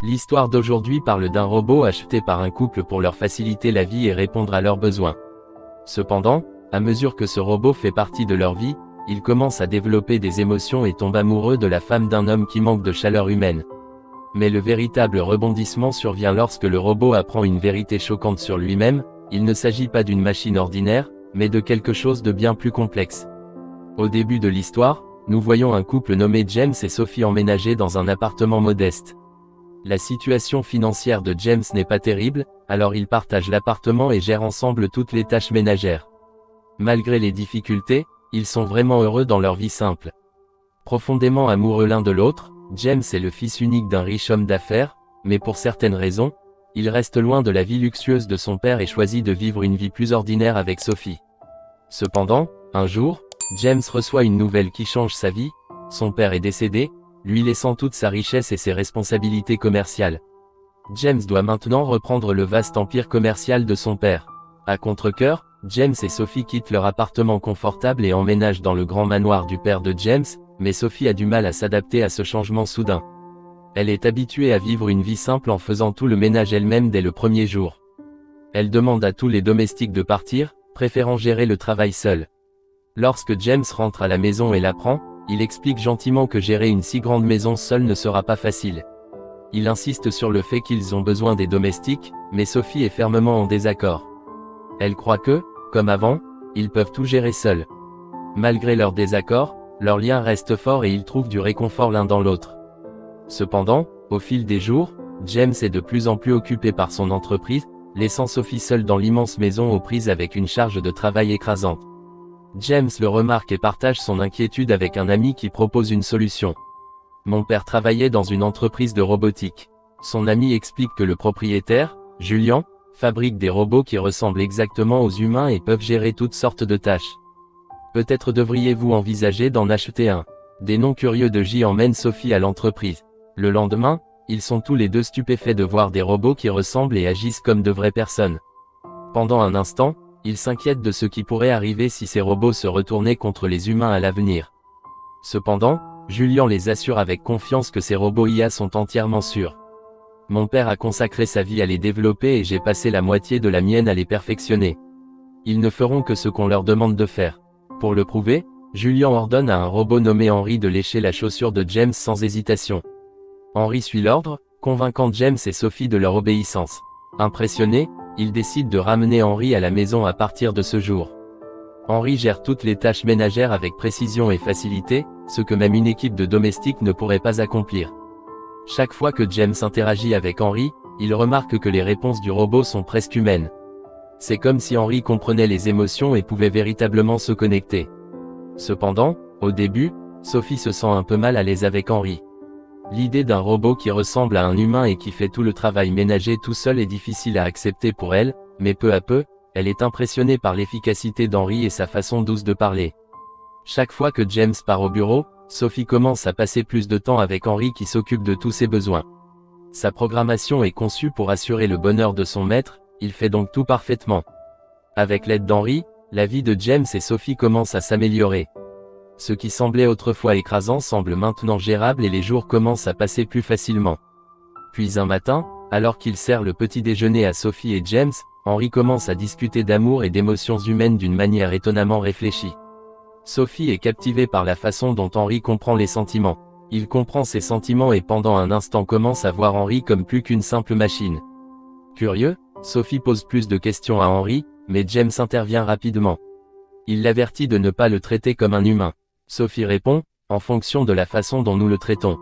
L'histoire d'aujourd'hui parle d'un robot acheté par un couple pour leur faciliter la vie et répondre à leurs besoins. Cependant, à mesure que ce robot fait partie de leur vie, ils commencent à développer des émotions et tombent amoureux de la femme d'un homme qui manque de chaleur humaine. Mais le véritable rebondissement survient lorsque le robot apprend une vérité choquante sur lui-même: il ne s'agit pas d'une machine ordinaire, mais de quelque chose de bien plus complexe. Au début de l'histoire, nous voyons un couple nommé James et Sophie emménager dans un appartement modeste. La situation financière de James n'est pas terrible, alors ils partagent l'appartement et gèrent ensemble toutes les tâches ménagères. Malgré les difficultés, ils sont vraiment heureux dans leur vie simple. Profondément amoureux l'un de l'autre, James est le fils unique d'un riche homme d'affaires, mais pour certaines raisons, il reste loin de la vie luxueuse de son père et choisit de vivre une vie plus ordinaire avec Sophie. Cependant, un jour, James reçoit une nouvelle qui change sa vie: son père est décédé, lui laissant toute sa richesse et ses responsabilités commerciales. James doit maintenant reprendre le vaste empire commercial de son père. À contre-cœur, James et Sophie quittent leur appartement confortable et emménagent dans le grand manoir du père de James, mais Sophie a du mal à s'adapter à ce changement soudain. Elle est habituée à vivre une vie simple en faisant tout le ménage elle-même dès le premier jour. Elle demande à tous les domestiques de partir, préférant gérer le travail seule. Lorsque James rentre à la maison et l'apprend, il explique gentiment que gérer une si grande maison seule ne sera pas facile. Il insiste sur le fait qu'ils ont besoin des domestiques, mais Sophie est fermement en désaccord. Elle croit que, comme avant, ils peuvent tout gérer seuls. Malgré leur désaccord, leur lien reste fort et ils trouvent du réconfort l'un dans l'autre. Cependant, au fil des jours, James est de plus en plus occupé par son entreprise, laissant Sophie seule dans l'immense maison aux prises avec une charge de travail écrasante. James le remarque et partage son inquiétude avec un ami qui propose une solution. Mon père travaillait dans une entreprise de robotique. Son ami explique que le propriétaire, Julian, fabrique des robots qui ressemblent exactement aux humains et peuvent gérer toutes sortes de tâches. Peut-être devriez-vous envisager d'en acheter un. Des noms curieux de J emmènent Sophie à l'entreprise. Le lendemain, ils sont tous les deux stupéfaits de voir des robots qui ressemblent et agissent comme de vraies personnes. Pendant un instant, ils s'inquiètent de ce qui pourrait arriver si ces robots se retournaient contre les humains à l'avenir. Cependant, Julian les assure avec confiance que ces robots IA sont entièrement sûrs. Mon père a consacré sa vie à les développer et j'ai passé la moitié de la mienne à les perfectionner. Ils ne feront que ce qu'on leur demande de faire. Pour le prouver, Julian ordonne à un robot nommé Henry de lécher la chaussure de James sans hésitation. Henry suit l'ordre, convainquant James et Sophie de leur obéissance. Impressionné, il décide de ramener Henry à la maison à partir de ce jour. Henry gère toutes les tâches ménagères avec précision et facilité, ce que même une équipe de domestiques ne pourrait pas accomplir. Chaque fois que James interagit avec Henry, il remarque que les réponses du robot sont presque humaines. C'est comme si Henry comprenait les émotions et pouvait véritablement se connecter. Cependant, au début, Sophie se sent un peu mal à l'aise avec Henry. L'idée d'un robot qui ressemble à un humain et qui fait tout le travail ménager tout seul est difficile à accepter pour elle, mais peu à peu, elle est impressionnée par l'efficacité d'Henry et sa façon douce de parler. Chaque fois que James part au bureau, Sophie commence à passer plus de temps avec Henry qui s'occupe de tous ses besoins. Sa programmation est conçue pour assurer le bonheur de son maître, il fait donc tout parfaitement. Avec l'aide d'Henry, la vie de James et Sophie commence à s'améliorer. Ce qui semblait autrefois écrasant semble maintenant gérable et les jours commencent à passer plus facilement. Puis un matin, alors qu'il sert le petit déjeuner à Sophie et James, Henry commence à discuter d'amour et d'émotions humaines d'une manière étonnamment réfléchie. Sophie est captivée par la façon dont Henry comprend les sentiments. Il comprend ses sentiments et pendant un instant commence à voir Henry comme plus qu'une simple machine. Curieux, Sophie pose plus de questions à Henry, mais James intervient rapidement. Il l'avertit de ne pas le traiter comme un humain. Sophie répond, en fonction de la façon dont nous le traitons.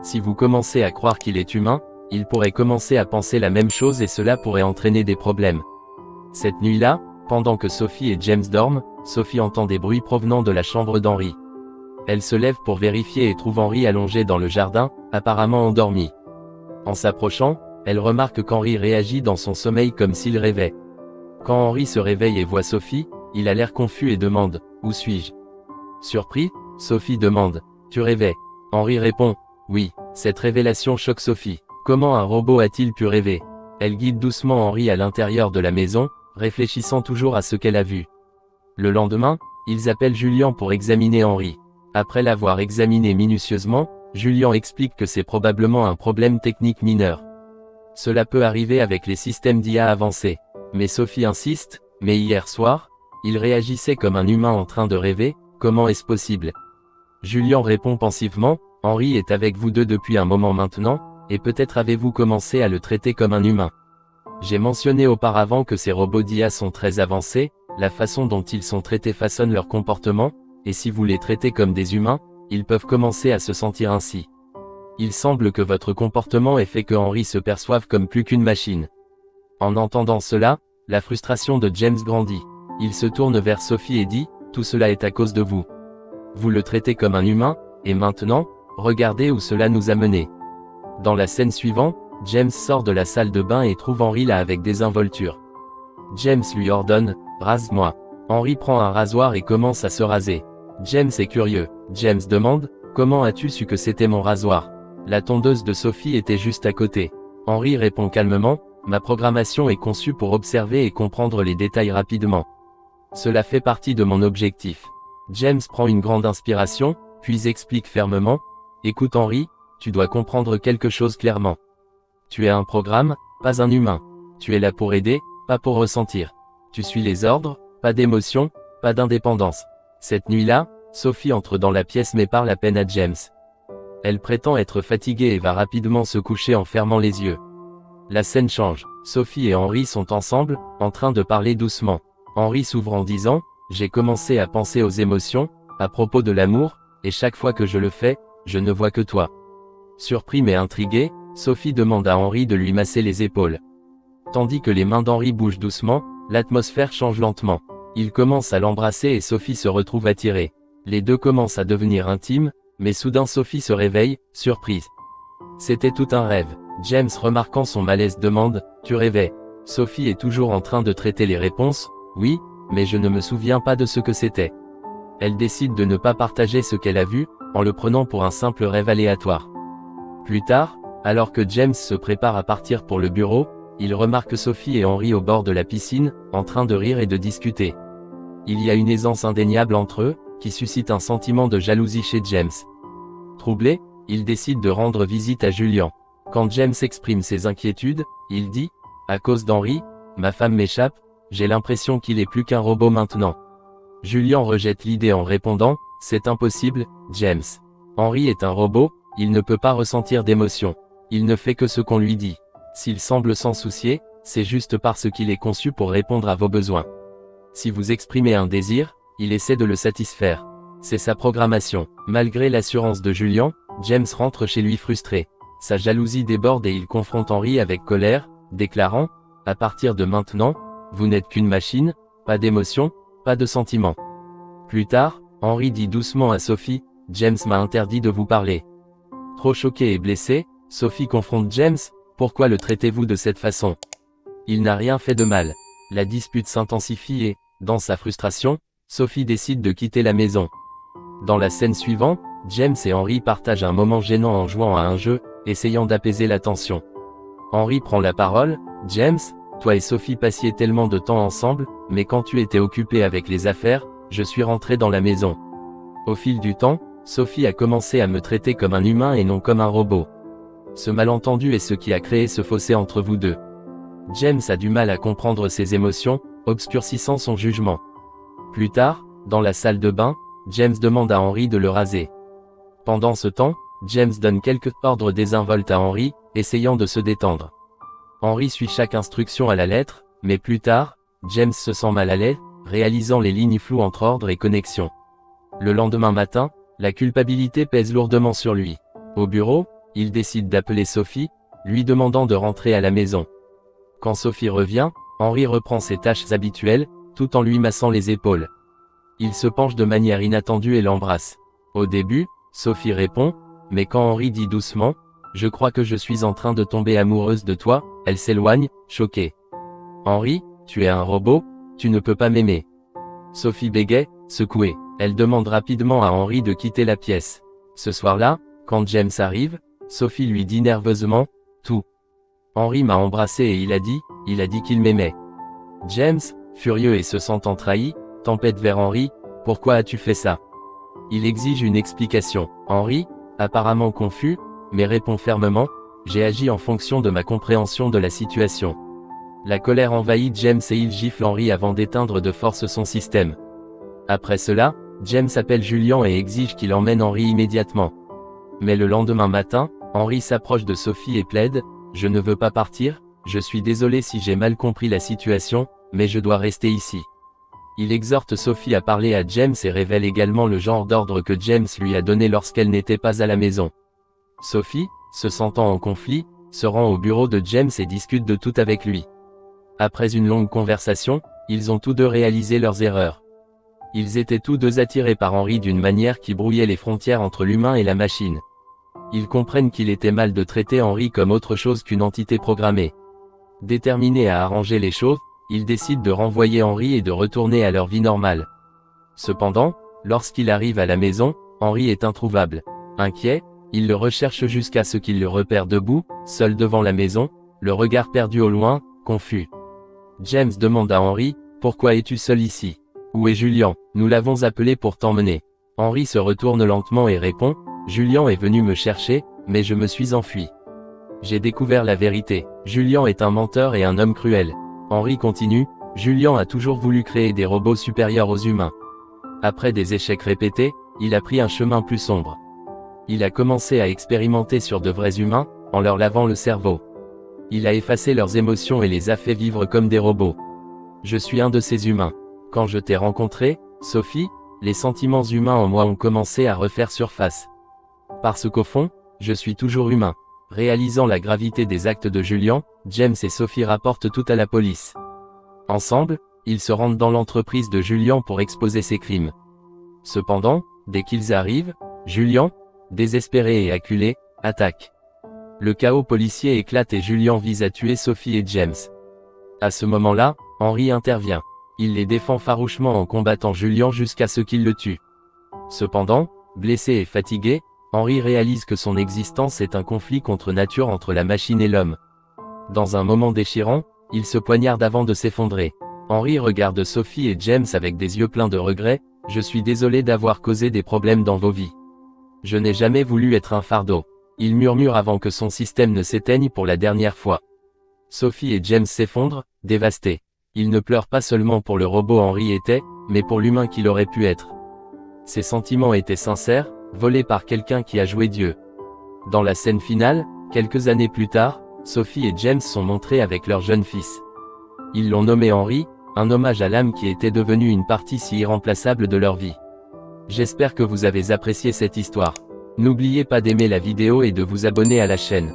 Si vous commencez à croire qu'il est humain, il pourrait commencer à penser la même chose et cela pourrait entraîner des problèmes. Cette nuit-là, pendant que Sophie et James dorment, Sophie entend des bruits provenant de la chambre d'Henry. Elle se lève pour vérifier et trouve Henry allongé dans le jardin, apparemment endormi. En s'approchant, elle remarque qu'Henry réagit dans son sommeil comme s'il rêvait. Quand Henry se réveille et voit Sophie, il a l'air confus et demande « Où suis-je » Surpris, Sophie demande « Tu rêvais ?» Henry répond « Oui ». Cette révélation choque Sophie. Comment un robot a-t-il pu rêver? Elle guide doucement Henry à l'intérieur de la maison, réfléchissant toujours à ce qu'elle a vu. Le lendemain, ils appellent Julian pour examiner Henry. Après l'avoir examiné minutieusement, Julian explique que c'est probablement un problème technique mineur. Cela peut arriver avec les systèmes d'IA avancés. Mais Sophie insiste, mais hier soir, il réagissait comme un humain en train de rêver, comment est-ce possible? Julian répond pensivement, Henry est avec vous deux depuis un moment maintenant, et peut-être avez-vous commencé à le traiter comme un humain. J'ai mentionné auparavant que ces robots d'IA sont très avancés, la façon dont ils sont traités façonne leur comportement, et si vous les traitez comme des humains, ils peuvent commencer à se sentir ainsi. Il semble que votre comportement ait fait que Henry se perçoive comme plus qu'une machine. En entendant cela, la frustration de James grandit. Il se tourne vers Sophie et dit, tout cela est à cause de vous. Vous le traitez comme un humain, et maintenant, regardez où cela nous a menés. Dans la scène suivante, James sort de la salle de bain et trouve Henry là avec désinvolture. James lui ordonne, rase-moi. Henry prend un rasoir et commence à se raser. James est curieux. James demande, comment as-tu su que c'était mon rasoir? La tondeuse de Sophie était juste à côté. Henry répond calmement, ma programmation est conçue pour observer et comprendre les détails rapidement. Cela fait partie de mon objectif. James prend une grande inspiration, puis explique fermement, écoute Henry, tu dois comprendre quelque chose clairement. Tu es un programme, pas un humain. Tu es là pour aider, pas pour ressentir. Tu suis les ordres, pas d'émotion, pas d'indépendance. Cette nuit-là, Sophie entre dans la pièce mais parle à peine à James. Elle prétend être fatiguée et va rapidement se coucher en fermant les yeux. La scène change. Sophie et Henry sont ensemble, en train de parler doucement. Henry s'ouvre en disant, j'ai commencé à penser aux émotions, à propos de l'amour, et chaque fois que je le fais, je ne vois que toi. Surpris mais intrigué, Sophie demande à Henry de lui masser les épaules. Tandis que les mains d'Henry bougent doucement, l'atmosphère change lentement. Il commence à l'embrasser et Sophie se retrouve attirée. Les deux commencent à devenir intimes, mais soudain Sophie se réveille, surprise. C'était tout un rêve. James remarquant son malaise demande, tu rêvais? Sophie est toujours en train de traiter les réponses, oui, mais je ne me souviens pas de ce que c'était. Elle décide de ne pas partager ce qu'elle a vu, en le prenant pour un simple rêve aléatoire. Plus tard, alors que James se prépare à partir pour le bureau, il remarque Sophie et Henry au bord de la piscine, en train de rire et de discuter. Il y a une aisance indéniable entre eux, qui suscite un sentiment de jalousie chez James. Troublé, il décide de rendre visite à Julian. Quand James exprime ses inquiétudes, il dit, à cause d'Henry, ma femme m'échappe, j'ai l'impression qu'il est plus qu'un robot maintenant. Julian rejette l'idée en répondant, c'est impossible, James. Henry est un robot, il ne peut pas ressentir d'émotion. Il ne fait que ce qu'on lui dit. S'il semble s'en soucier, c'est juste parce qu'il est conçu pour répondre à vos besoins. Si vous exprimez un désir, il essaie de le satisfaire. C'est sa programmation. Malgré l'assurance de Julian, James rentre chez lui frustré. Sa jalousie déborde et il confronte Henry avec colère, déclarant, à partir de maintenant, vous n'êtes qu'une machine, pas d'émotion, pas de sentiment. Plus tard, Henry dit doucement à Sophie, James m'a interdit de vous parler. Trop choquée et blessée, Sophie confronte James, pourquoi le traitez-vous de cette façon? Il n'a rien fait de mal. La dispute s'intensifie et, dans sa frustration, Sophie décide de quitter la maison. Dans la scène suivante, James et Henry partagent un moment gênant en jouant à un jeu, essayant d'apaiser la tension. Henry prend la parole, James, toi et Sophie passiez tellement de temps ensemble, mais quand tu étais occupé avec les affaires, je suis rentré dans la maison. Au fil du temps, Sophie a commencé à me traiter comme un humain et non comme un robot. Ce malentendu est ce qui a créé ce fossé entre vous deux. James a du mal à comprendre ses émotions, obscurcissant son jugement. Plus tard, dans la salle de bain, James demande à Henry de le raser. Pendant ce temps, James donne quelques ordres désinvoltes à Henry, essayant de se détendre. Henry suit chaque instruction à la lettre, mais plus tard, James se sent mal à l'aise, réalisant les lignes floues entre ordre et connexion. Le lendemain matin, la culpabilité pèse lourdement sur lui. Au bureau, il décide d'appeler Sophie, lui demandant de rentrer à la maison. Quand Sophie revient, Henry reprend ses tâches habituelles, tout en lui massant les épaules. Il se penche de manière inattendue et l'embrasse. Au début, Sophie répond, mais quand Henry dit doucement, « Je crois que je suis en train de tomber amoureuse de toi », elle s'éloigne, choquée. « Henry, tu es un robot, tu ne peux pas m'aimer. » Sophie bégaye, secouée. Elle demande rapidement à Henry de quitter la pièce. Ce soir-là, quand James arrive, Sophie lui dit nerveusement, « Tout. Henry m'a embrassé et il a dit qu'il m'aimait. » James, furieux et se sentant trahi, tempête vers Henry, « Pourquoi as-tu fait ça ?» Il exige une explication. Henry, apparemment confus, mais répond fermement, « J'ai agi en fonction de ma compréhension de la situation. » La colère envahit James et il gifle Henry avant d'éteindre de force son système. Après cela, James appelle Julian et exige qu'il emmène Henry immédiatement. Mais le lendemain matin, Henry s'approche de Sophie et plaide, « Je ne veux pas partir, je suis désolé si j'ai mal compris la situation, mais je dois rester ici. » Il exhorte Sophie à parler à James et révèle également le genre d'ordre que James lui a donné lorsqu'elle n'était pas à la maison. Sophie, se sentant en conflit, se rend au bureau de James et discute de tout avec lui. Après une longue conversation, ils ont tous deux réalisé leurs erreurs. Ils étaient tous deux attirés par Henry d'une manière qui brouillait les frontières entre l'humain et la machine. Ils comprennent qu'il était mal de traiter Henry comme autre chose qu'une entité programmée. Déterminés à arranger les choses, ils décident de renvoyer Henry et de retourner à leur vie normale. Cependant, lorsqu'il arrive à la maison, Henry est introuvable. Inquiet, il le recherche jusqu'à ce qu'il le repère debout, seul devant la maison, le regard perdu au loin, confus. James demande à Henry, « Pourquoi es-tu seul ici? Où est Julian? Nous l'avons appelé pour t'emmener. » Henry se retourne lentement et répond, « Julian est venu me chercher, mais je me suis enfui. J'ai découvert la vérité. Julian est un menteur et un homme cruel. » Henry continue, « Julian a toujours voulu créer des robots supérieurs aux humains. Après des échecs répétés, il a pris un chemin plus sombre. Il a commencé à expérimenter sur de vrais humains, en leur lavant le cerveau. Il a effacé leurs émotions et les a fait vivre comme des robots. Je suis un de ces humains. Quand je t'ai rencontré, Sophie, les sentiments humains en moi ont commencé à refaire surface. Parce qu'au fond, je suis toujours humain. » Réalisant la gravité des actes de Julian, James et Sophie rapportent tout à la police. Ensemble, ils se rendent dans l'entreprise de Julian pour exposer ses crimes. Cependant, dès qu'ils arrivent, Julian, désespéré et acculé, attaque. Le chaos policier éclate et Julian vise à tuer Sophie et James. À ce moment-là, Henry intervient. Il les défend farouchement en combattant Julian jusqu'à ce qu'il le tue. Cependant, blessé et fatigué, Henry réalise que son existence est un conflit contre nature entre la machine et l'homme. Dans un moment déchirant, il se poignarde avant de s'effondrer. Henry regarde Sophie et James avec des yeux pleins de regrets, « Je suis désolé d'avoir causé des problèmes dans vos vies. Je n'ai jamais voulu être un fardeau. » Il murmure avant que son système ne s'éteigne pour la dernière fois. Sophie et James s'effondrent, dévastés. Ils ne pleurent pas seulement pour le robot Henry était, mais pour l'humain qu'il aurait pu être. Ses sentiments étaient sincères, volés par quelqu'un qui a joué Dieu. Dans la scène finale, quelques années plus tard, Sophie et James sont montrés avec leur jeune fils. Ils l'ont nommé Henry, un hommage à l'âme qui était devenue une partie si irremplaçable de leur vie. J'espère que vous avez apprécié cette histoire. N'oubliez pas d'aimer la vidéo et de vous abonner à la chaîne.